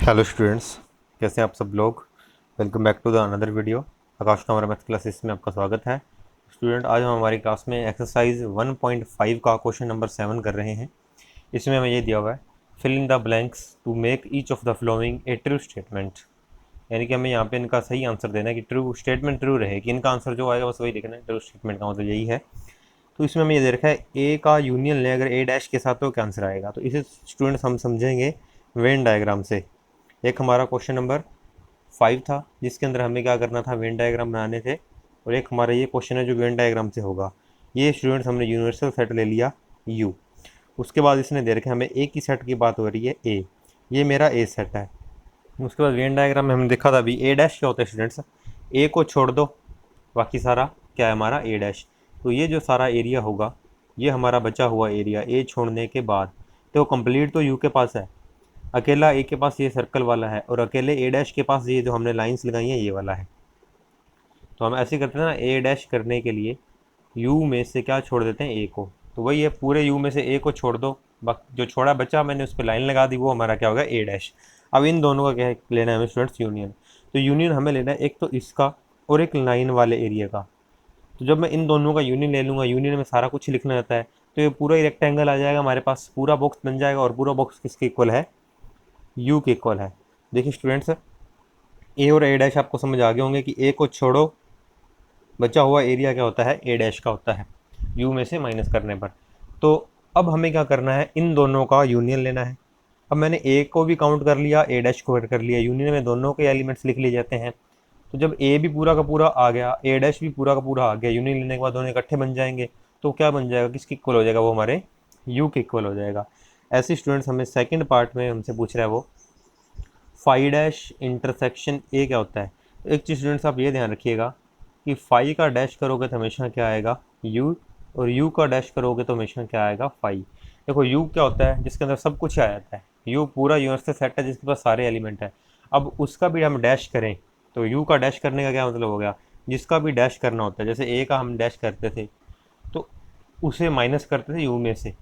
Hello students, कैसे हैं आप सब लोग। Welcome back to the another video. Aakash हमारा मैथ क्लासेस में आपका स्वागत है। स्टूडेंट, आज हम हमारी क्लास में एक्सरसाइज 1.5 का क्वेश्चन नंबर 7 कर रहे हैं। इसमें हमें ये दिया हुआ है, fill in the blanks to make each of the following a true statement. यानी कि हमें यहाँ पे इनका सही आंसर देना है कि ट्रू स्टेटमेंट ट्रू रहे, कि इनका आंसर जो आएगा बस वही लिखना है। ट्रू स्टेटमेंट का मतलब यही है। तो इसमें हमें ये दे रखा है ए का यूनियन ले अगर ए डैश के साथ तो क्या आंसर आएगा। तो इसे स्टूडेंट्स हम समझेंगे वेन डायग्राम से। एक हमारा क्वेश्चन नंबर 5 था जिसके अंदर हमें क्या करना था, वेन डायग्राम बनाने थे। और एक हमारा ये क्वेश्चन है जो वेन डायग्राम से होगा। ये स्टूडेंट्स हमने यूनिवर्सल सेट ले लिया यू। उसके बाद इसने दे रखे हमें ए की सेट की बात हो रही है ए, ये मेरा ए सेट है। उसके बाद वेन डायग्राम में हमने देखा था अभी ए डैश क्या होता है स्टूडेंट्स, ए को छोड़ दो बाकी सारा क्या है हमारा ए डैश। तो ये जो सारा एरिया होगा ये हमारा बचा हुआ एरिया ए छोड़ने के बाद, तो कंप्लीट तो यू के पास है, अकेला ए के पास ये सर्कल वाला है और अकेले ए डैश के पास ये जो हमने लाइंस लगाई हैं ये वाला है। तो हम ऐसे करते हैं ना, ए डैश करने के लिए यू में से क्या छोड़ देते हैं ए को। तो वही है, पूरे यू में से ए को छोड़ दो, जो छोड़ा बचा मैंने उस पर लाइन लगा दी, वो हमारा क्या होगा ए डैश। अब इन दोनों का क्या लेना है हमें स्टूडेंट्स, यूनियन। तो यूनियन हमें लेना है एक तो इसका और एक लाइन वाले एरिया का। तो जब मैं इन दोनों का यूनियन ले लूँगा, यूनियन में सारा कुछ लिखना रहता है, तो ये पूरा ही रेक्टेंगल आ जाएगा हमारे पास, पूरा बॉक्स बन जाएगा। और पूरा बॉक्स किसके इक्वल है, यू के इक्वल है। देखिए स्टूडेंट्स, ए और ए डैश आपको समझ आ गए होंगे कि ए को छोड़ो बचा हुआ एरिया क्या होता है, ए डैश का होता है यू में से माइनस करने पर। तो अब हमें क्या करना है, इन दोनों का यूनियन लेना है। अब मैंने ए को भी काउंट कर लिया, ए डैश को कर लिया, यूनियन में दोनों के एलिमेंट्स लिख लिए जाते हैं। तो जब ए भी पूरा का पूरा आ गया, ए डैश भी पूरा का पूरा आ गया, यूनियन लेने के बाद दोनों इकट्ठे बन जाएंगे। तो क्या बन जाएगा, किसके इक्वल हो जाएगा, वो हमारे यू के इक्वल हो जाएगा। ऐसे स्टूडेंट्स हमें सेकंड पार्ट में हमसे पूछ रहा है वो फाई डैश इंटरसेक्शन ए क्या होता है। तो एक चीज़ स्टूडेंट्स आप ये ध्यान रखिएगा कि फाई का डैश करोगे तो हमेशा क्या आएगा, यू, और यू का डैश करोगे तो हमेशा क्या आएगा, फाई। देखो यू क्या होता है, जिसके अंदर सब कुछ आ जाता है, यू पूरा यूनिवर्सल सेट है जिसके पास सारे एलिमेंट है। अब उसका भी हम डैश करें तो यू का डैश करने का क्या मतलब हो गया, जिसका भी डैश करना होता है, जैसे ए का हम डैश करते थे तो उसे माइनस करते थे यू में से,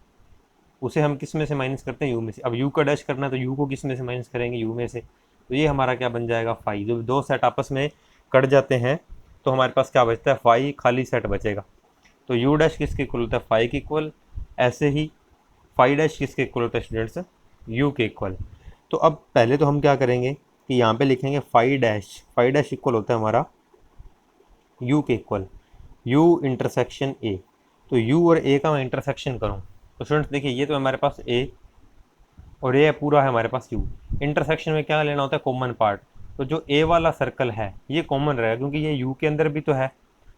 उसे हम किस में से माइनस करते हैं, यू में से। अब यू का डैश करना है तो यू को किस में से माइनस करेंगे, यू में से। तो ये हमारा क्या बन जाएगा, फाई। जब दो सेट आपस में कट जाते हैं तो हमारे पास क्या बचता है, फाई खाली सेट बचेगा। तो यू डैश किसके इक्वल होता है, फाई के इक्वल। ऐसे ही फाई डैश किसके इक्वल होता है स्टूडेंट्स, यू के इक्वल। तो अब पहले तो हम क्या करेंगे कि यहाँ पे लिखेंगे फाई डैश इक्वल होता है हमारा यू के इक्वल, यू इंटरसेक्शन ए। तो यू और ए का मैं इंटरसेक्शन करूँ तो स्टूडेंट्स देखिए, ये तो हमारे पास ए और ये पूरा है हमारे पास यू। इंटरसेक्शन में क्या लेना होता है, कॉमन पार्ट। तो जो ए वाला सर्कल है ये कॉमन रहेगा क्योंकि ये यू के अंदर भी तो है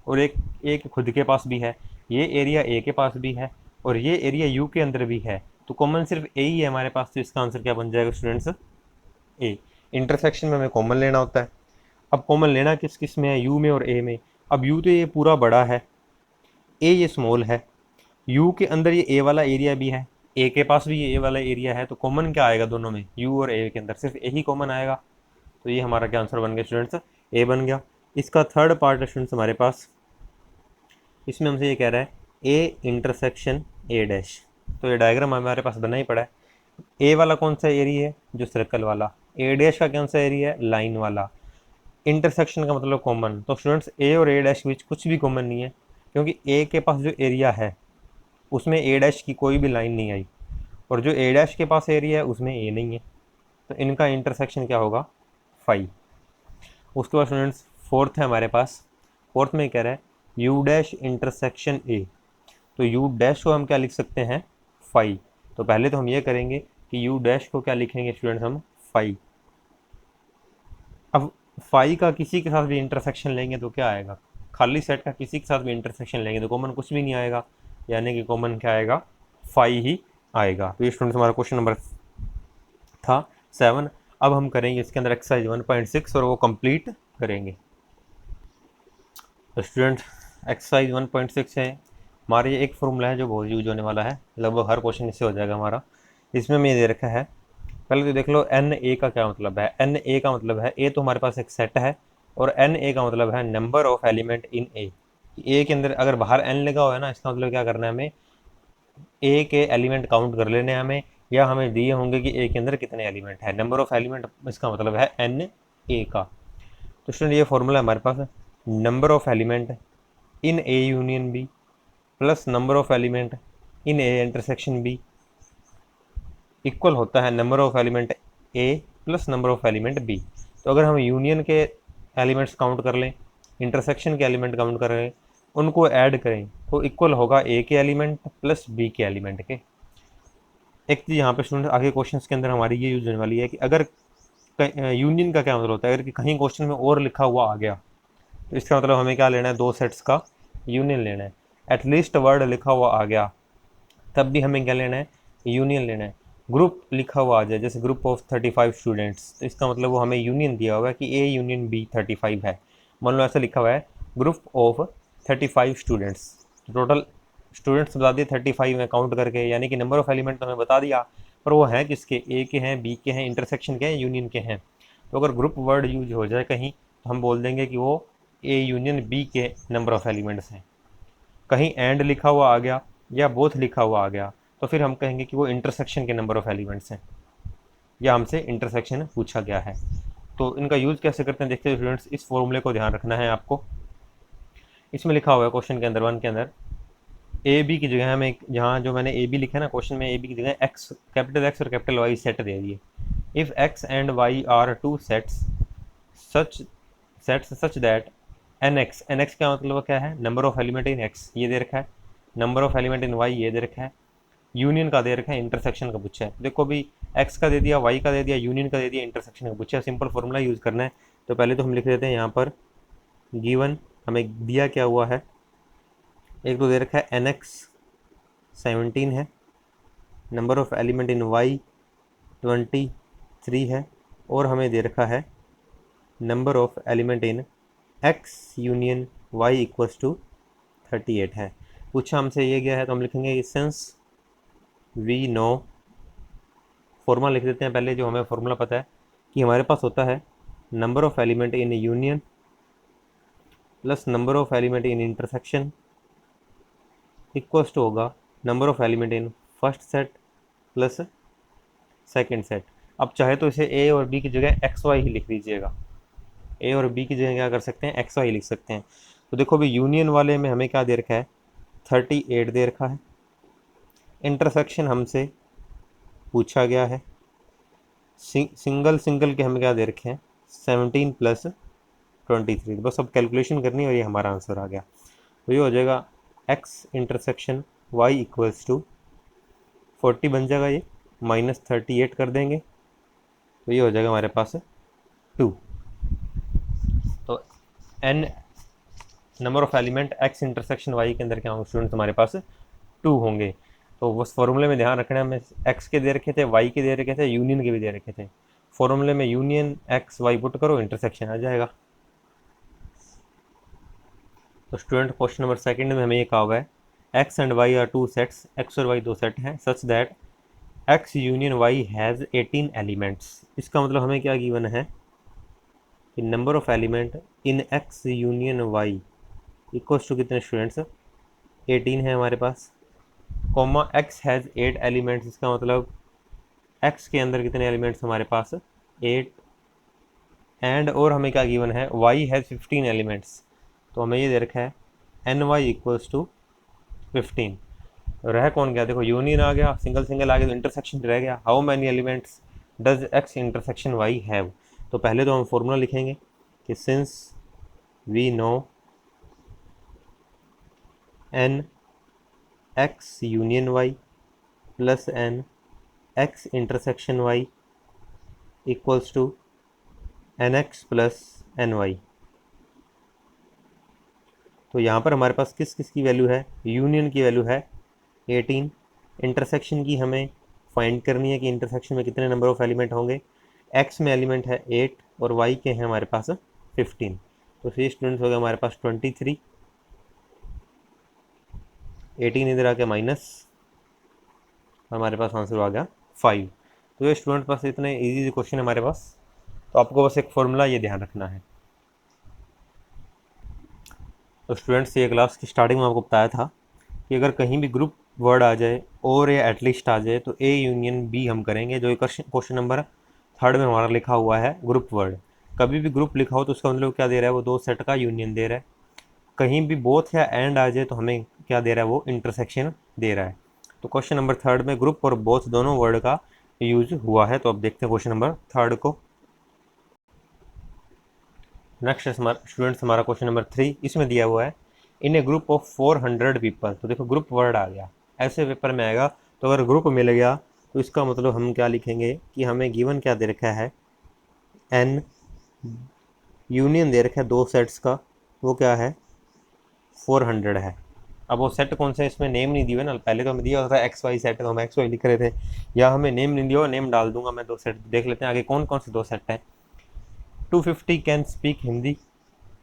और एक ए के खुद के पास भी है, ये एरिया ए के पास भी है और ये एरिया यू के अंदर भी है। तो कॉमन सिर्फ ए ही है हमारे पास। तो इसका आंसर क्या बन जाएगा स्टूडेंट्स, ए। इंटरसेक्शन में हमें कॉमन लेना होता है। अब कॉमन लेना किस किस में है, यू में और ए में। अब यू तो ये पूरा बड़ा है, ए ये स्मॉल है, यू के अंदर ये ए वाला एरिया भी है, ए के पास भी ये ए वाला एरिया है। तो कॉमन क्या आएगा दोनों में, यू और ए के अंदर सिर्फ ए ही कॉमन आएगा। तो ये हमारा क्या आंसर बन गया स्टूडेंट्स, ए बन गया। इसका थर्ड पार्ट है स्टूडेंट्स हमारे पास, इसमें हमसे ये कह रहा है ए इंटरसेक्शन ए डैश। तो ये डायग्राम हमारे पास बना ही पड़ा है। ए वाला कौन सा एरिया है, जो सर्कल वाला। ए डैश का कौन सा एरिया है, लाइन वाला। इंटरसेक्शन का मतलब कॉमन। तो स्टूडेंट्स ए और ए डैश के बीच कुछ भी कॉमन नहीं है क्योंकि ए के पास जो एरिया है उसमें ए डैश की कोई भी लाइन नहीं आई और जो ए डैश के पास एरिया है उसमें ए नहीं है। तो इनका इंटरसेक्शन क्या होगा, फाई। उसके बाद स्टूडेंट्स फोर्थ है हमारे पास, फोर्थ में कह रहा है यू डैश इंटरसेक्शन ए। तो यू डैश को हम क्या लिख सकते हैं, फाई। तो पहले तो हम ये करेंगे कि यू डैश को क्या लिखेंगे स्टूडेंट्स, हम फाई। अब फाई का किसी के साथ भी इंटरसेक्शन लेंगे तो क्या आएगा, खाली सेट का किसी के साथ भी इंटरसेक्शन लेंगे तो कॉमन कुछ भी नहीं आएगा, यानी कि कॉमन क्या आएगा, फाई ही आएगा। तो ये स्टूडेंट्स हमारा क्वेश्चन नंबर था 7। अब हम करेंगे इसके अंदर एक्सरसाइज 1.6 और वो कंप्लीट करेंगे। तो स्टूडेंट एक्सरसाइज 1.6 है हमारा, ये एक फॉर्मूला है जो बहुत यूज होने वाला है, लगभग हर क्वेश्चन इससे हो जाएगा हमारा। इसमें मैं दे रखा है, पहले तो देख लो एन ए का क्या मतलब है। एन ए का मतलब है, ए तो हमारे पास एक सेट है और एन ए का मतलब है नंबर ऑफ एलिमेंट इन ए। ए के अंदर अगर बाहर एन लगा हुआ है ना, इसका मतलब क्या करना है, हमें ए के एलिमेंट काउंट कर लेने हैं हमें, या हमें दिए होंगे कि ए के अंदर कितने एलिमेंट है। नंबर ऑफ एलिमेंट इसका मतलब है एन ए का। तो स्टूडेंट ये फॉर्मूला हमारे पास है, number of element in A union B plus number of element in A intersection B equal होता है number of element A plus number of element B. तो अगर हम यूनियन के एलिमेंट्स काउंट कर लें, इंटरसेक्शन के एलिमेंट काउंट कर लें, उनको ऐड करें तो इक्वल होगा ए के एलिमेंट प्लस बी के एलिमेंट के। एक चीज़ यहाँ पे स्टूडेंट आगे क्वेश्चन के अंदर हमारी ये यूज होने वाली है कि अगर यूनियन का क्या मतलब होता है, अगर कि कहीं क्वेश्चन में और लिखा हुआ आ गया तो इसका मतलब हमें क्या लेना है, दो सेट्स का यूनियन लेना है। एटलीस्ट वर्ड लिखा हुआ आ गया तब भी हमें क्या लेना है, यूनियन लेना है। ग्रुप लिखा हुआ आ जाए जैसे ग्रुप ऑफ 35 स्टूडेंट्स, तो इसका मतलब वो हमें यूनियन दिया हुआ है कि ए यूनियन बी 35 है। मान लो ऐसा लिखा हुआ है group of 35 students, total students बता दिए 35 में काउंट करके, यानी कि नंबर ऑफ एलिमेंट तो हमें बता दिया, पर वो हैं किसके, ए के हैं, बी के हैं, इंटरसेक्शन के हैं, यूनियन के हैं। तो अगर ग्रुप वर्ड यूज हो जाए कहीं तो हम बोल देंगे कि वो ए यूनियन बी के नंबर ऑफ एलिमेंट्स हैं। कहीं एंड लिखा हुआ आ गया या बोथ लिखा हुआ आ गया तो फिर हम कहेंगे कि वो इंटरसेक्शन के नंबर ऑफ एलिमेंट्स हैं, या हमसे इंटरसेक्शन पूछा गया है। तो इनका यूज़ कैसे करते हैं देखते हैं स्टूडेंट्स, इस फॉर्मूले को ध्यान रखना है आपको। इसमें लिखा हुआ है क्वेश्चन के अंदर 1 के अंदर ए बी की जगह हमें, यहाँ जो मैंने ए बी लिखा है ना क्वेश्चन में, ए बी की जगह एक्स, कैपिटल एक्स और कैपिटल वाई सेट दे दिए। If X and Y are two sets such that N X का मतलब क्या है, number of element in X ये दे रखा है, number of element in Y ये दे रखा है, यूनियन का दे रखा है, इंटरसेक्शन का पूछा है। देखो अभी एक्स का दे दिया, वाई का दे दिया, यूनियन का दे दिया, इंटरसेक्शन का पूछा है। सिंपल फॉर्मूला यूज़ करना है। तो पहले तो हम लिख देते हैं यहाँ पर गिवन हमें दिया क्या हुआ है, एक तो दे रखा है एन एक्स 17 है, number of element in Y 23 है, और हमें दे रखा है number of element in X union Y equals to 38 है। पूछा हमसे ये गया है तो हम लिखेंगे सिंस वी नो, फॉर्मूला लिख देते हैं पहले, जो हमें फॉर्मूला पता है कि हमारे पास होता है number of element in union plus number of element in intersection equals to होगा number of element in first set plus second set. अब चाहे तो इसे ए और बी की जगह एक्स वाई ही लिख दीजिएगा, ए और बी की जगह क्या कर सकते हैं, एक्स वाई लिख सकते हैं। तो देखो अभी यूनियन वाले में हमें क्या दे रखा है, 38 दे रखा है, इंटरसेक्शन हमसे पूछा गया है, सिंगल के हमें क्या दे रखे हैं 17 प्लस 23। बस अब कैलकुलेशन करनी है और ये हमारा आंसर आ गया। तो ये हो जाएगा X intersection Y equals to 40 बन जाएगा, ये माइनस 38 कर देंगे तो ये हो जाएगा हमारे पास 2। तो N number of element X intersection Y के अंदर क्या होंगे स्टूडेंट, हमारे पास 2 होंगे। तो उस फॉर्मूले में ध्यान रखना है, हमें एक्स के दे रखे थे, वाई के दे रखे थे, यूनियन के भी दे रखे थे। फॉर्मूले में यूनियन एक्स वाई पुट करो, इंटरसेक्शन आ जाएगा। तो स्टूडेंट क्वेश्चन नंबर सेकंड में हमें ये कहा हुआ है X and Y are two sets, X और वाई दो सेट हैं, such that X union Y has 18 elements. इसका मतलब हमें क्या गिवन है कि number of element in X union Y equals to कितने स्टूडेंट्स, 18 है हमारे पास, कॉमा एक्स हैज़ 8 एलिमेंट्स। इसका मतलब एक्स के अंदर कितने एलिमेंट्स हमारे पास 8, एंड और हमें क्या गिवन है वाई हैज़ 15 एलिमेंट्स। तो हमें ये दे रखा है एन वाई इक्वल्स टू 15। रह कौन गया, देखो यूनियन आ गया, सिंगल आ गया, तो इंटरसेक्शन रह गया। How many elements does X intersection Y have. तो पहले तो हम फॉर्मूला लिखेंगे कि since we know N X union Y plus N X intersection Y equals to N X plus N Y. तो यहाँ पर हमारे पास किस किस की वैल्यू है, यूनियन की वैल्यू है 18, इंटरसेक्शन की हमें फाइंड करनी है कि इंटरसेक्शन में कितने नंबर ऑफ एलिमेंट होंगे। एक्स में एलिमेंट है 8 और वाई के हैं हमारे पास 15। तो ये स्टूडेंट्स हो गए हमारे पास 23, 18 इधर आके माइनस, हमारे पास आंसर आ गया 5। तो ये स्टूडेंट पास इतने इजी क्वेश्चन है हमारे पास। तो आपको बस एक फॉर्मूला ये ध्यान रखना है। तो स्टूडेंट्स ये क्लास की स्टार्टिंग में आपको बताया था कि अगर कहीं भी ग्रुप वर्ड आ जाए और या एटलीस्ट आ जाए तो ए यूनियन बी हम करेंगे, जो क्वेश्चन नंबर 3 में हमारा लिखा हुआ है ग्रुप वर्ड। कभी भी ग्रुप लिखा हो तो उसका मतलब क्या दे रहा है, वो दो सेट का यूनियन दे रहा है। कहीं भी बोथ या एंड आ जाए तो हमें क्या दे रहा है, वो इंटरसेक्शन दे रहा है। तो क्वेश्चन नंबर 3 में ग्रुप और बोथ दोनों वर्ड का यूज हुआ है। तो अब देखते हैं क्वेश्चन नंबर 3 को। नेक्स्ट स्टूडेंट्स हमारा क्वेश्चन नंबर 3, इसमें दिया हुआ है in A group of 400 people. तो देखो ग्रुप वर्ड आ गया, ऐसे पेपर में आएगा। तो अगर ग्रुप मिल गया तो इसका मतलब हम क्या लिखेंगे कि हमें गिवन क्या दे रखा है, एन यूनियन दे रखा है दो सेट्स का, वो क्या है 400 है। अब वो सेट कौन सा है, इसमें नेम नहीं दिया ना, पहले तो हमें दिया होता था एक्स वाई सेट, तो हम एक्स वाई लिख रहे थे। या हमें नेम नहीं दिया, नेम डाल दूंगा मैं। दो सेट देख लेते हैं आगे कौन कौन से दो सेट हैं। 250 कैन स्पीक हिंदी,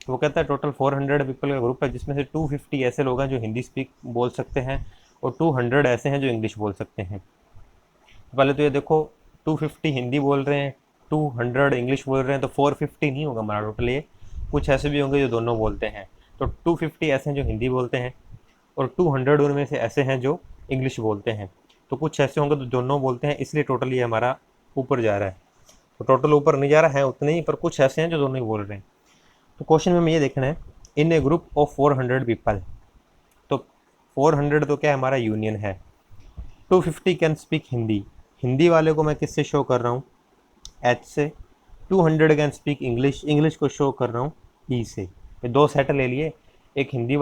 वो कहता है टोटल 400 पीपल का ग्रुप है जिसमें से 250 ऐसे लोग हैं जो हिंदी स्पीक बोल सकते हैं और 200 ऐसे हैं जो इंग्लिश बोल सकते हैं। पहले तो ये देखो 250 हिंदी बोल रहे हैं, 200 इंग्लिश बोल रहे हैं, तो 450 नहीं होगा हमारा टोटल। ये कुछ ऐसे भी होंगे जो दोनों बोलते हैं। तो 250 ऐसे हैं जो हिंदी बोलते हैं और 200 उनमें से ऐसे हैं जो इंग्लिश बोलते हैं। तो कुछ ऐसे होंगे तो दोनों बोलते हैं, इसलिए टोटल ये हमारा ऊपर जा रहा है। तो टोटल ऊपर नहीं जा रहा है उतने ही, पर कुछ ऐसे हैं जो दोनों ही बोल रहे हैं। तो क्वेश्चन में हमें ये देखना है in A group of 400 people. तो 400 तो क्या है, हमारा यूनियन है। 250 कैन स्पीक हिंदी, हिंदी वाले को मैं किससे शो कर रहा हूँ, एच से। 200 कैन स्पीक इंग्लिश, इंग्लिश को शो कर रहा हूँ ई से। तो दो सेट ले लिए, एक हिंदी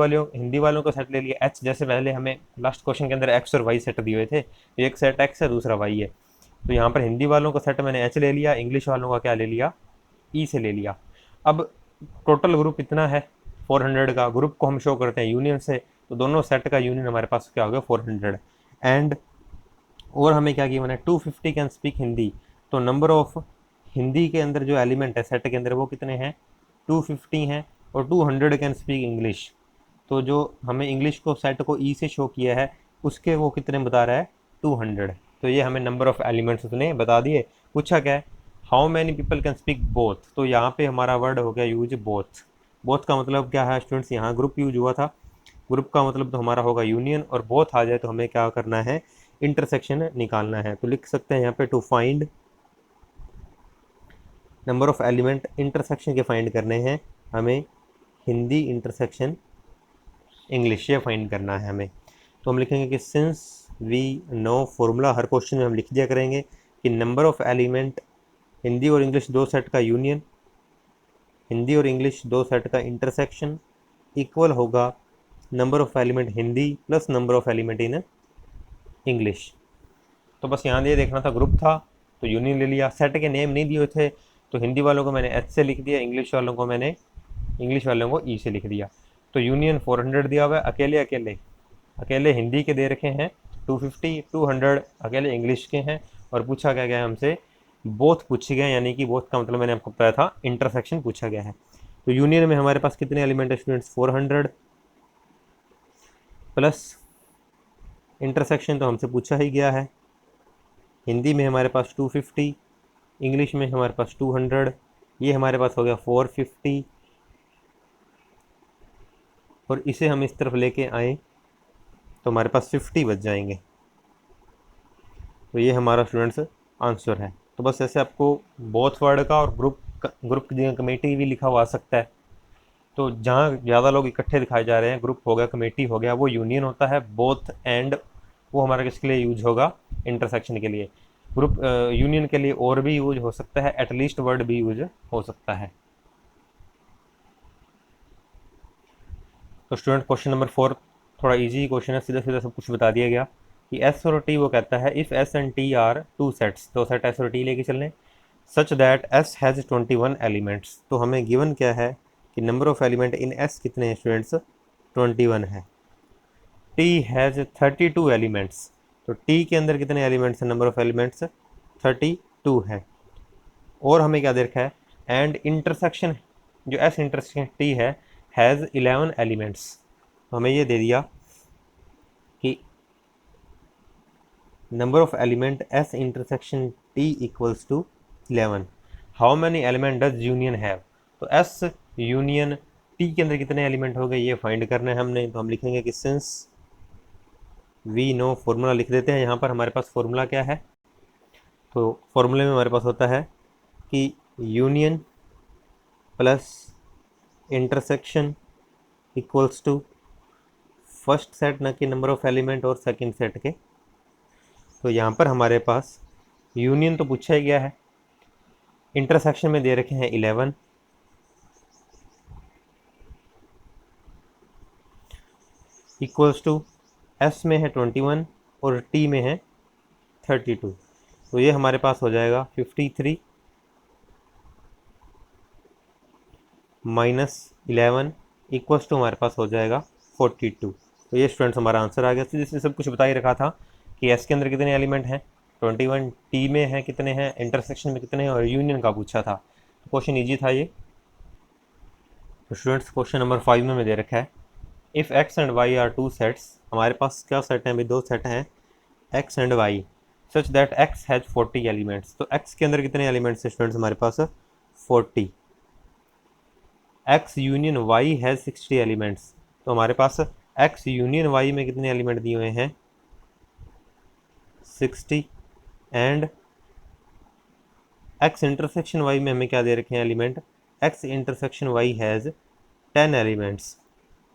वालों का सेट ले लिया एच, जैसे पहले हमें लास्ट क्वेश्चन के अंदर एक्स और वाई सेट दिए हुए थे। एक सेट एक्स है दूसरा वाई है। तो यहाँ पर हिंदी वालों का सेट मैंने एच ले लिया, इंग्लिश वालों का क्या ले लिया, ई से ले लिया। अब टोटल ग्रुप इतना है 400 का, ग्रुप को हम शो करते हैं यूनियन से, तो दोनों सेट का यूनियन हमारे पास क्या हो गया 400। एंड और हमें क्या गिवन है 250 कैन स्पीक हिंदी, तो नंबर ऑफ हिंदी के अंदर जो एलिमेंट है सेट के अंदर वो कितने हैं 250 हैं। और 200 कैन स्पीक इंग्लिश, तो जो हमें इंग्लिश को सेट को ई से शो किया है उसके वो कितने बता रहा है 200। तो ये हमें नंबर ऑफ एलिमेंट्स उसने बता दिए। पूछा क्या है, how many people can speak both, तो यहाँ पे हमारा वर्ड हो गया यूज बोथ। बोथ का मतलब क्या है स्टूडेंट्स, यहाँ ग्रुप यूज हुआ था, ग्रुप का मतलब तो हमारा होगा यूनियन, और बोथ आ जाए तो हमें क्या करना है, इंटरसेक्शन निकालना है। तो लिख सकते हैं यहाँ पे to find number of element, intersection के फाइंड करने हैं हमें, हिंदी इंटरसेक्शन इंग्लिश ये फाइंड करना है हमें। तो हम लिखेंगे कि सिंस वी नो फॉर्मूला, हर क्वेश्चन में हम लिख दिया करेंगे कि नंबर ऑफ एलिमेंट हिंदी और इंग्लिश दो सेट का यूनियन, हिंदी और इंग्लिश दो सेट का इंटरसेक्शन इक्वल होगा number of element Hindi plus number of element in English. तो बस यहाँ ये देखना था, ग्रुप था तो यूनियन ले लिया, सेट के नेम नहीं दिए थे तो हिंदी वालों को मैंने एच से लिख दिया, इंग्लिश वालों को ई से लिख दिया। तो यूनियन 400 दिया हुआ है, अकेले हिंदी के दे रखे हैं 250, 200 अकेले इंग्लिश के हैं। और पूछा क्या गया है हमसे, बोथ पूछे गए, यानी कि बोथ का मतलब मैंने आपको बताया था इंटरसेक्शन पूछा गया है। तो यूनियन में हमारे पास कितने एलिमेंट है स्टूडेंट्स 400 प्लस इंटरसेक्शन तो हमसे पूछा ही गया है। हिंदी में हमारे पास 250, इंग्लिश में हमारे पास 200, ये हमारे पास हो गया 450। और इसे हम इस तरफ लेके आए तो हमारे पास 50 बच जाएंगे। तो ये हमारा स्टूडेंट्स आंसर है। तो बस ऐसे आपको बोथ वर्ड का और ग्रुप की जगह कमेटी भी लिखा हुआ आ सकता है। तो जहाँ ज़्यादा लोग इकट्ठे दिखाए जा रहे हैं, ग्रुप हो गया कमेटी हो गया, वो यूनियन होता है। बोथ एंड वो हमारा किसके लिए यूज होगा, इंटरसेक्शन के लिए। ग्रुप यूनियन के लिए और भी यूज हो सकता है, एटलीस्ट वर्ड भी यूज हो सकता है। तो स्टूडेंट क्वेश्चन नंबर 4 थोड़ा इजी क्वेश्चन है, सीधा सीधा सब कुछ बता दिया गया कि एस और टी, वो कहता है if S and T R two sets, दो सेट एस और टी लेके चलने, such that S has 21 elements. तो हमें गिवन क्या है कि number of element in S कितने हैं स्टूडेंट्स 21 है। टी हैज़ 32 एलिमेंट्स, तो टी के अंदर कितने एलिमेंट्स हैं, नंबर ऑफ एलिमेंट्स 32 है। और हमें क्या दे रखा है, एंड इंटरसेक्शन जो एस इंटरसेक्शन टी है हैज़ 11 एलिमेंट्स। तो हमें ये दे दिया कि number of element S intersection T equals to 11। How many element does union have, तो एस यूनियन टी के अंदर कितने एलिमेंट हो गए ये फाइंड करना है हमने। तो हम लिखेंगे कि सिंस वी नो फॉर्मूला लिख देते हैं। यहाँ पर हमारे पास फॉर्मूला क्या है, तो फॉर्मूले में हमारे पास होता है कि union plus intersection equals to first set न कि नंबर ऑफ एलिमेंट और सेकंड सेट के। तो यहाँ पर हमारे पास यूनियन तो पूछा ही गया है, इंटरसेक्शन में दे रखे हैं 11, इक्वल्स टू एस में है 21 और टी में है 32। तो ये हमारे पास हो जाएगा 53 माइनस 11 इक्वल्स टू हमारे पास हो जाएगा 42। तो ये स्टूडेंट्स हमारा आंसर आ गया। तो जिसने सब कुछ बता ही रखा था कि एस के अंदर कितने एलिमेंट हैं 21, टी में है कितने हैं, इंटरसेक्शन में कितने हैं और यूनियन का पूछा था। तो क्वेश्चन ईजी था ये। तो स्टूडेंट्स क्वेश्चन नंबर 5 में दे रखा है if X and Y are two sets. हमारे पास क्या सेट हैं भाई, दो सेट हैं X and Y, such that X has 40 elements. तो एक्स के अंदर कितने एलिमेंट्स हैं स्टूडेंट्स हमारे पास 40। X union Y has 60 elements. तो हमारे पास एक्स यूनियन वाई में कितने एलिमेंट दिए हुए हैं 60, एंड एक्स इंटरसेक्शन वाई में हमें क्या दे रखे हैं element, X intersection Y has 10 elements.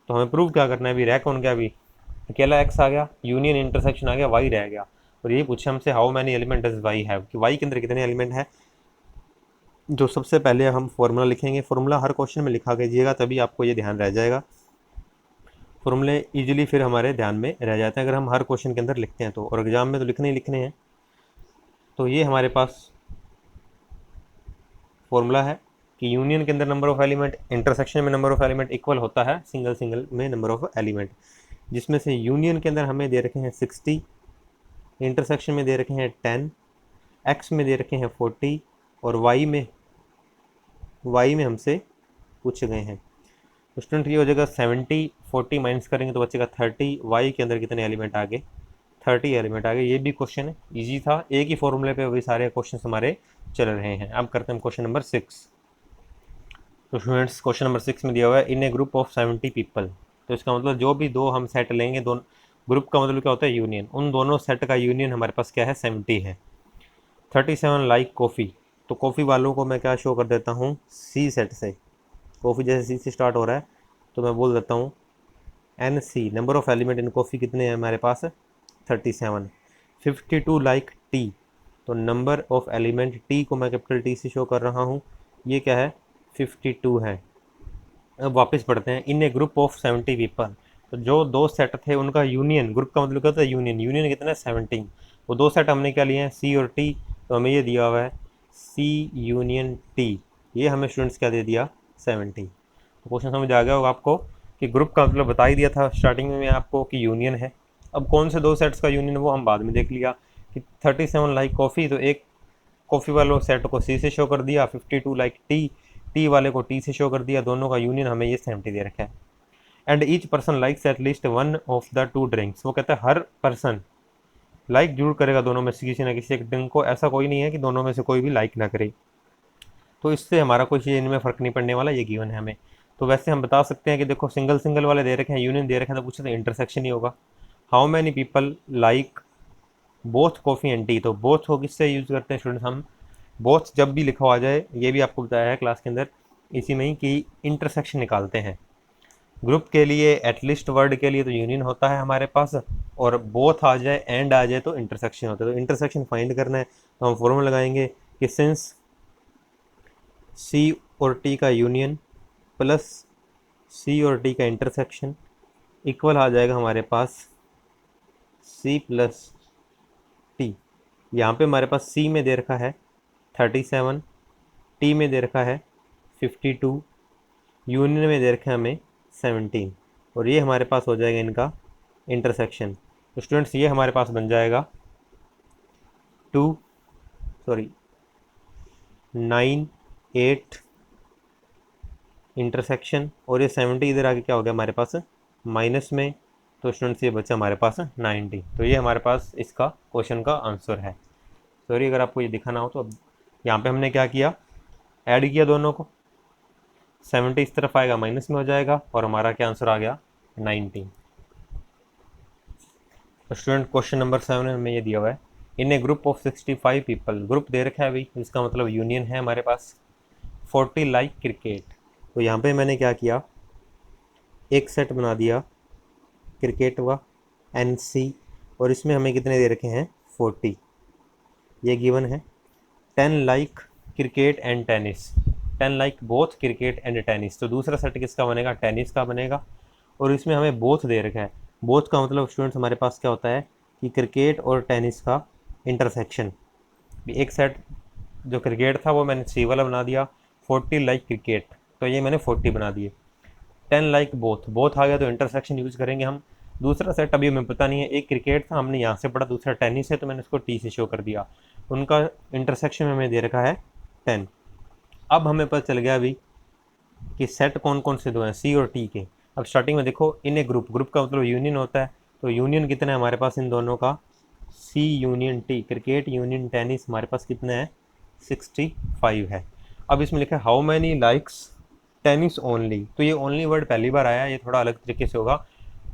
तो हमें प्रूव क्या करना है अभी, रह कौन गया अभी, अकेला एक्स आ गया, यूनियन इंटरसेक्शन आ गया, वाई रह गया। और ये पूछे हमसे how many element does why have, कि वाई के अंदर कितने एलिमेंट है। जो सबसे पहले हम फॉर्मूला लिखेंगे, फॉर्मूला हर क्वेश्चन में लिखा कीजिएगा तभी आपको ये ध्यान रह जाएगा। फॉर्मूले इजीली फिर हमारे ध्यान में रह जाते हैं अगर हम हर क्वेश्चन के अंदर लिखते हैं तो, और एग्जाम में तो लिखने ही लिखने हैं। तो ये हमारे पास फॉर्मूला है कि यूनियन के अंदर नंबर ऑफ एलिमेंट, इंटरसेक्शन में नंबर ऑफ एलिमेंट इक्वल होता है सिंगल सिंगल में नंबर ऑफ एलिमेंट, जिसमें से यूनियन के अंदर हमें दे रखे हैं 60, इंटरसेक्शन में दे रखे हैं 10, एक्स में दे रखे हैं 40 और वाई में हमसे पूछे गए हैं। तो स्टूडेंट ये हो जाएगा 70, 40 माइनस करेंगे तो बचेगा 30, वाई के अंदर कितने एलिमेंट आ गए 30 एलिमेंट आ गए। ये भी क्वेश्चन है, ईजी था, एक ही फॉर्मूले पे वही सारे क्वेश्चन हमारे चल रहे हैं। अब करते हैं क्वेश्चन नंबर 6। तो स्टूडेंट्स क्वेश्चन नंबर 6 में दिया हुआ है in A group of 70 people. तो इसका मतलब जो भी दो हम सेट लेंगे, दोनों ग्रुप का मतलब क्या होता है यूनियन, उन दोनों सेट का यूनियन हमारे पास क्या है 70 है। 37 लाइक कॉफ़ी, तो कॉफ़ी वालों को मैं क्या शो कर देता हूँ सी सेट से, कॉफ़ी जैसे सी से स्टार्ट हो रहा है तो मैं बोल देता हूँ N C, number of element in coffee कितने हैं हमारे पास 37। 52 लाइक टी, तो नंबर ऑफ एलिमेंट टी को मैं कैपिटल टी से शो कर रहा हूँ, ये क्या है 52 है। अब वापस पढ़ते हैं इन ए ग्रुप ऑफ 70 पीपल, तो जो दो सेट थे उनका यूनियन, ग्रुप का मतलब क्या होता है यूनियन, यूनियन कितना है 17। वो दो सेट हमने क्या लिए हैं सी और टी, तो हमें ये दिया हुआ है सी यूनियन टी, ये हमें स्टूडेंट्स क्या दे दिया 70। तो क्वेश्चन समझ आ गया होगा आपको कि ग्रुप का मतलब बता ही दिया था स्टार्टिंग में आपको कि यूनियन है। अब कौन से दो सेट्स का यूनियन वो हम बाद में देख लिया कि 37 लाइक कॉफ़ी, तो एक कॉफ़ी वालों सेट को सी से शो कर दिया, 52 लाइक टी वाले को टी से शो कर दिया, दोनों का यूनियन हमें ये 70 दे रखा है। And each person likes at least one of the two drinks, वो कहता है हर पर्सन लाइक जरूर करेगा दोनों में से किसी ना किसी एक ड्रिंक को, ऐसा कोई नहीं है कि दोनों में से कोई भी लाइक ना करे। तो इससे हमारा कुछ ये इनमें फ़र्क नहीं पड़ने वाला, ये गिवन है हमें। तो वैसे हम बता सकते हैं कि देखो सिंगल सिंगल वाले दे रखे हैं, यूनियन दे रखे हैं, तो पूछे तो इंटरसेक्शन ही होगा। How many people like both coffee and T, तो बोथ को किससे यूज़ करते हैं स्टूडेंट्स हम, बोथ जब भी लिखा आ जाए, ये भी आपको बताया है क्लास के अंदर इसी में ही कि इंटरसेक्शन निकालते हैं। ग्रुप के लिए एटलीस्ट वर्ड के लिए तो यूनियन होता है हमारे पास, और बोथ आ जाए एंड आ जाए तो इंटरसेक्शन होता है। तो इंटरसेक्शन फाइंड करना है तो हम फॉर्मूला लगाएंगे कि सिंस सी और टी का यूनियन प्लस सी और टी का इंटरसेक्शन इक्वल आ जाएगा हमारे पास सी प्लस टी। यहाँ पे हमारे पास सी में दे रखा है 37, टी में दे रखा है 52, यूनियन में दे रखा है हमें 17, और ये हमारे पास हो जाएगा इनका इंटरसेक्शन। तो स्टूडेंट्स ये हमारे पास बन जाएगा 9 8 इंटरसेक्शन, और ये 70 इधर आके क्या हो गया हमारे पास माइनस में, तो स्टूडेंट्स ये बचा हमारे पास 90। तो ये हमारे पास इसका क्वेश्चन का आंसर है। सॉरी अगर आपको ये दिखाना हो तो अब यहाँ पे हमने क्या किया, ऐड किया दोनों को, 70 इस तरफ आएगा माइनस में हो जाएगा, और हमारा क्या आंसर आ गया 90। तो स्टूडेंट क्वेश्चन नंबर 7 में ये दिया हुआ है, in A group of 65 people, group दे रखा है अभी, इसका मतलब यूनियन है हमारे पास, 40 लाइक क्रिकेट। तो यहाँ पे मैंने क्या किया, एक सेट बना दिया क्रिकेट हुआ NC, और इसमें हमें कितने दे रखे हैं 40, ये गिवन है। 10 like cricket and tennis, 10 like both cricket and tennis, तो दूसरा सेट किसका बनेगा, टेनिस का बनेगा। और इसमें हमें बोथ दे रखा है, बोथ का मतलब स्टूडेंट्स हमारे पास क्या होता है कि क्रिकेट और टेनिस का इंटरसेक्शन। एक सेट जो क्रिकेट था वो मैंने C वाला बना दिया, 40 लाइक क्रिकेट, तो ये मैंने 40 बना दिए। 10 लाइक बोथ, बोथ आ गया तो इंटरसेक्शन यूज़ करेंगे हम। दूसरा सेट अभी हमें पता नहीं है, एक क्रिकेट था हमने यहाँ से पढ़ा, दूसरा टेनिस है तो मैंने उसको T से शो कर दिया, उनका इंटरसेक्शन में हमें दे रखा है 10। अब हमें पता चल गया अभी कि सेट कौन कौन से दो हैं, C और T के। अब स्टार्टिंग में देखो, इन ए ग्रुप, ग्रुप का मतलब यूनियन होता है, तो यूनियन कितना है हमारे पास इन दोनों का, C union T, cricket union tennis, हमारे पास कितना है 65 है। अब इसमें लिखा है how many likes tennis only, तो ये ओनली वर्ड पहली बार आया, ये थोड़ा अलग तरीके से होगा।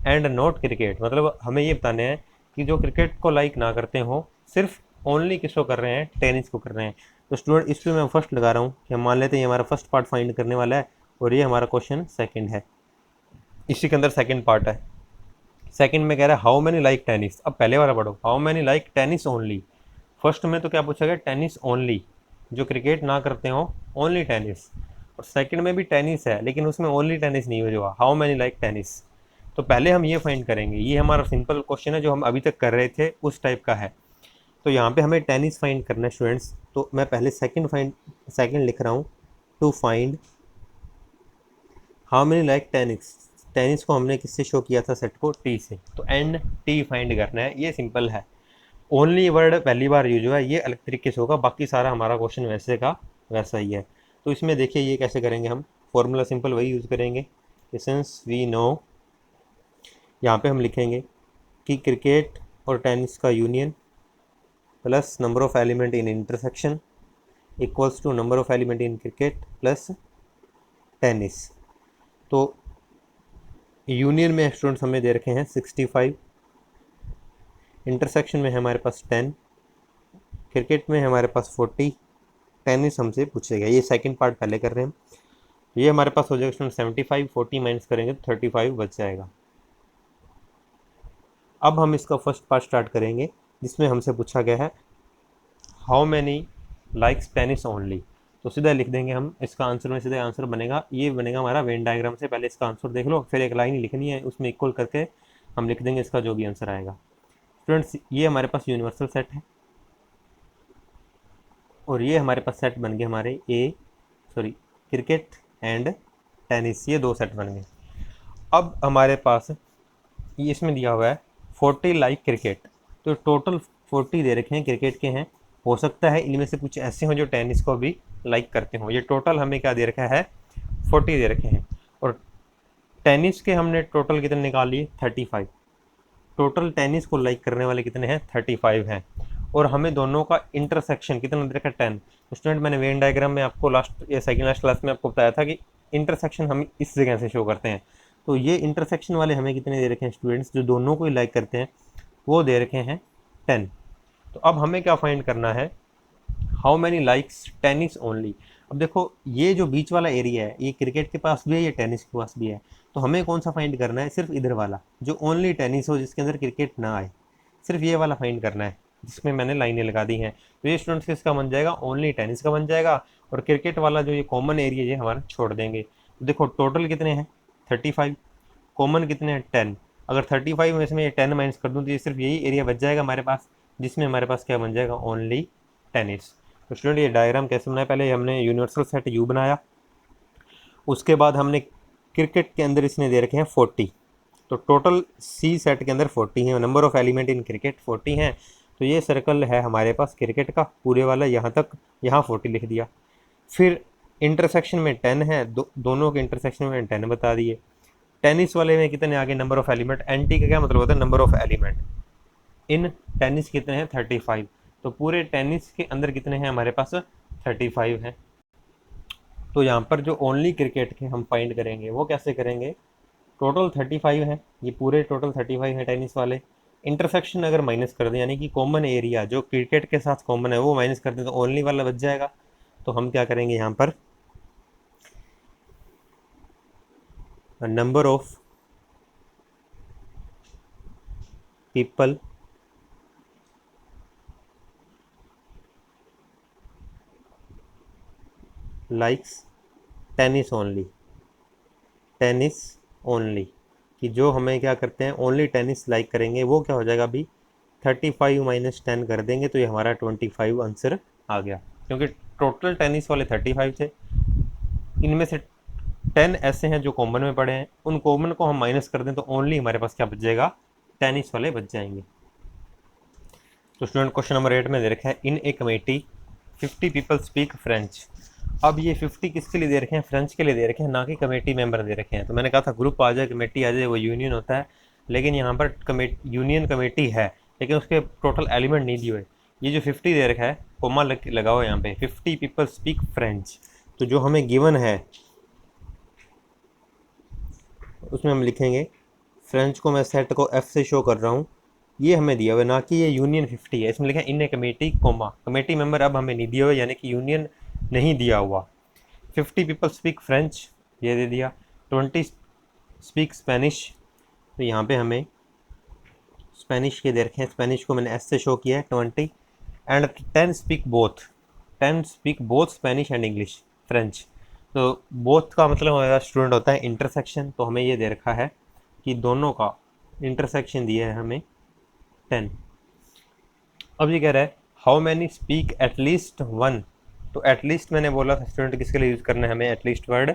एंड नॉट क्रिकेट, मतलब हमें ये बताने हैं कि जो क्रिकेट को लाइक ना करते हो, सिर्फ ओनली किसको कर रहे हैं, टेनिस को कर रहे हैं। तो स्टूडेंट इस पर मैं फर्स्ट लगा रहा हूँ कि हम मान लेते हैं ये हमारा फर्स्ट पार्ट फाइंड करने वाला है, और ये हमारा क्वेश्चन सेकंड है, इसी के अंदर सेकंड पार्ट है। सेकंड में कह रहा है हाउ मैनी लाइक टेनिस, अब पहले वाला पढ़ो, how many like tennis only. First में तो क्या पूछा गया, टेनिस ओनली, जो क्रिकेट ना करते हो ओनली टेनिस। और सेकंड में भी टेनिस है लेकिन उसमें ओनली टेनिस नहीं हुआ, हाउ मैनी लाइक टेनिस। तो पहले हम ये फाइंड करेंगे, ये हमारा सिंपल क्वेश्चन है जो हम अभी तक कर रहे थे उस टाइप का है। तो यहाँ पे हमें टेनिस फाइंड करना है स्टूडेंट्स, तो मैं पहले सेकंड लिख रहा हूँ, to find how many like tennis. Tennis को हमने किससे शो किया था, सेट को T से, तो एंड T फाइंड करना है, ये सिंपल है। ओनली वर्ड पहली बार यूज हुआ है, ये अलग तरीके से होगा, बाकी सारा हमारा क्वेश्चन वैसे का वैसा ही है। तो इसमें देखिए ये कैसे करेंगे हम, फॉर्मूला सिंपल वही यूज़ करेंगे, सिंस वी नो, यहाँ पे हम लिखेंगे कि क्रिकेट और टेनिस का union plus number of element in intersection equals to number of element in cricket plus tennis. तो यूनियन में स्टूडेंट्स हमें दे रखे हैं 65, इंटरसेक्शन में है हमारे पास 10, क्रिकेट में है हमारे पास 40, टेनिस हमसे पूछेगा, ये सेकंड पार्ट पहले कर रहे हैं। ये हमारे पास हो जाएगा स्टूडेंट 75, 40 माइनस करेंगे तो 35 बच जाएगा। अब हम इसका फर्स्ट पार्ट स्टार्ट करेंगे जिसमें हमसे पूछा गया है how many likes tennis only. तो सीधा लिख देंगे हम, इसका आंसर में सीधा आंसर बनेगा, ये बनेगा हमारा वेन डायग्राम से, पहले इसका आंसर देख लो, फिर एक लाइन लिखनी है उसमें इक्वल करके हम लिख देंगे इसका जो भी आंसर आएगा। स्टूडेंट्स ये हमारे पास यूनिवर्सल सेट है, और ये हमारे पास सेट बन गए हमारे क्रिकेट एंड टेनिस, ये दो सेट बन गए। अब हमारे पास ये इसमें दिया हुआ है 40 लाइक क्रिकेट, तो टोटल 40 दे रखे हैं क्रिकेट के हैं, हो सकता है इनमें से कुछ ऐसे हों जो टेनिस को भी लाइक करते हों। ये टोटल हमें क्या दे रखा है, 40 दे रखे हैं, और टेनिस के हमने टोटल कितने निकाल लिए 35, टोटल टेनिस को लाइक करने वाले कितने हैं 35 हैं, और हमें दोनों का इंटरसेक्शन कितना दे रखा है 10। तो स्टूडेंट मैंने वेन डायग्राम में आपको लास्ट या सेकंड लास्ट क्लास में आपको बताया था कि इंटरसेक्शन हम इस जगह से शो करते हैं। तो ये इंटरसेक्शन वाले हमें कितने दे रखे हैं स्टूडेंट्स, जो दोनों को ही लाइक करते हैं, वो दे रखे हैं 10। तो अब हमें क्या फाइंड करना है, how many likes tennis only. अब देखो ये जो बीच वाला एरिया है ये क्रिकेट के पास भी है, ये टेनिस के पास भी है, तो हमें कौन सा फाइंड करना है, सिर्फ इधर वाला जो ओनली टेनिस हो, जिसके अंदर क्रिकेट ना आए, सिर्फ ये वाला फाइंड करना है, जिसमें मैंने लाइनें लगा दी हैं। तो ये स्टूडेंट्स किसका बन जाएगा, ओनली टेनिस का बन जाएगा, और क्रिकेट वाला जो ये कॉमन एरिया ये हमारा छोड़ देंगे। तो देखो टोटल कितने हैं 35, कॉमन कितने हैं 10, अगर 35 में से मैं ये 10 माइनस कर दूँ तो ये सिर्फ यही एरिया बच जाएगा हमारे पास, जिसमें हमारे पास क्या बन जाएगा, ओनली टेनिस। तो स्टूडेंट ये डायग्राम कैसे बनाया, पहले हमने यूनिवर्सल सेट U बनाया, उसके बाद हमने क्रिकेट के अंदर इसने दे रखे हैं 40, तो टोटल C सेट के अंदर 40 हैं, number of element in cricket 40 हैं। तो ये सर्कल है हमारे पास क्रिकेट का पूरे वाला, यहाँ तक, यहाँ 40 लिख दिया। फिर इंटरसेक्शन में 10 है, दोनों के इंटरसेक्शन में 10 बता दिए। टेनिस वाले में कितने आगे, नंबर ऑफ एलिमेंट, NT का क्या मतलब होता है, number of element, in tennis कितने हैं 35, तो पूरे टेनिस के अंदर कितने हैं हमारे पास 35 हैं। तो यहाँ पर जो ओनली क्रिकेट के हम फाइंड करेंगे वो कैसे करेंगे, टोटल 35 है, ये पूरे टोटल 35 हैं टेनिस वाले, इंटरसेक्शन अगर माइनस कर दें, यानी कि कॉमन एरिया जो क्रिकेट के साथ कॉमन है वो माइनस कर दें, तो ओनली वाला बच जाएगा। तो हम क्या करेंगे यहाँ पर, number of people likes tennis only, tennis only, कि जो हमें क्या करते हैं ओनली टेनिस लाइक करेंगे, वो क्या हो जाएगा अभी 35 माइनस 10 कर देंगे तो ये हमारा 25 आंसर आ गया, क्योंकि टोटल टेनिस वाले 35 थे, इनमें से 10 ऐसे हैं जो कॉमन में पड़े हैं, उन कॉमन को हम माइनस कर दें तो ओनली हमारे पास क्या बच जाएगा, टेनिस वाले बच जाएंगे। तो स्टूडेंट क्वेश्चन नंबर 8 में दे रखा है in a committee 50 people speak French. अब ये 50 किसके लिए दे रखे हैं, फ्रेंच के लिए दे रखे हैं, ना कि कमेटी मेंबर दे रखे हैं। तो मैंने कहा था ग्रुप आ जाए कमेटी आ जाए वो यूनियन होता है, लेकिन यहाँ पर यूनियन कमेटी है लेकिन उसके टोटल एलिमेंट नहीं दिए हुए। ये जो 50 दे रखा है कोमा लगाओ यहाँ पे, 50 पीपल स्पीक फ्रेंच, तो जो हमें गिवन है उसमें हम लिखेंगे फ्रेंच को, मैं सेट को एफ से शो कर रहा हूँ, ये हमें दिया हुआ है, ना कि ये यूनियन 50 है। इसमें लिखा है in a committee comma, committee member अब हमें नहीं दिया हुआ, यानी कि यूनियन नहीं दिया हुआ। 50 पीपल स्पीक फ्रेंच ये दे दिया, 20 स्पीक स्पेनिश, तो यहाँ पे हमें स्पेनिश के दे रखे हैं, स्पेनिश को मैंने एस से शो किया है 20, and 10 speak both, 10 speak both Spanish and English French. तो बोथ का मतलब हमारा स्टूडेंट होता है इंटरसेक्शन, तो हमें ये दे रखा है कि दोनों का इंटरसेक्शन दिया है हमें 10। अब ये कह रहा है how many speak at least one, तो एटलीस्ट मैंने बोला था स्टूडेंट किसके लिए यूज़ करना है हमें, एटलीस्ट वर्ड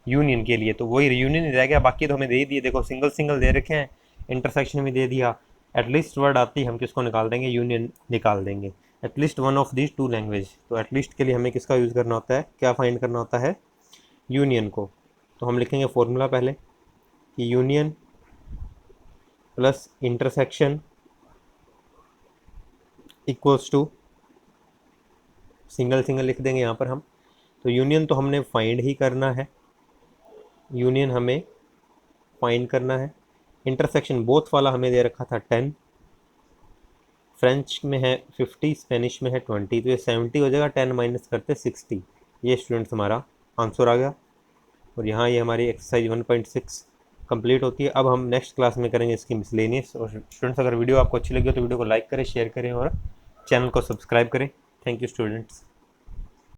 यूनियन के लिए, तो वही यूनियन ही रह गया, बाकी तो हमें दे ही दिए, देखो सिंगल सिंगल दे रखे हैं, इंटरसेक्शन भी दे दिया, एटलीस्ट वर्ड आती हम किसको निकाल देंगे, यूनियन निकाल देंगे, at least one of these two language. तो एटलीस्ट के लिए हमें किसका यूज़ करना होता है, क्या फाइंड करना होता है, यूनियन को। तो हम लिखेंगे फॉर्मूला पहले कि union plus intersection equals to, single single लिख देंगे यहाँ पर हम। तो यूनियन तो हमने फाइंड ही करना है, यूनियन हमें फाइंड करना है, इंटरसेक्शन बोथ वाला हमें दे रखा था 10, फ्रेंच में है 50, स्पेनिश में है 20, तो ये 70 हो जाएगा, 10 माइनस करते 60, ये स्टूडेंट्स हमारा आंसर आ गया। और यहाँ ये हमारी एक्सरसाइज 1.6 कंप्लीट होती है। अब हम नेक्स्ट क्लास में करेंगे इसकी मिसलेनियस। और स्टूडेंट्स अगर वीडियो आपको अच्छी लगी हो तो वीडियो को लाइक करें, शेयर करें और चैनल को सब्सक्राइब करें। Thank you students.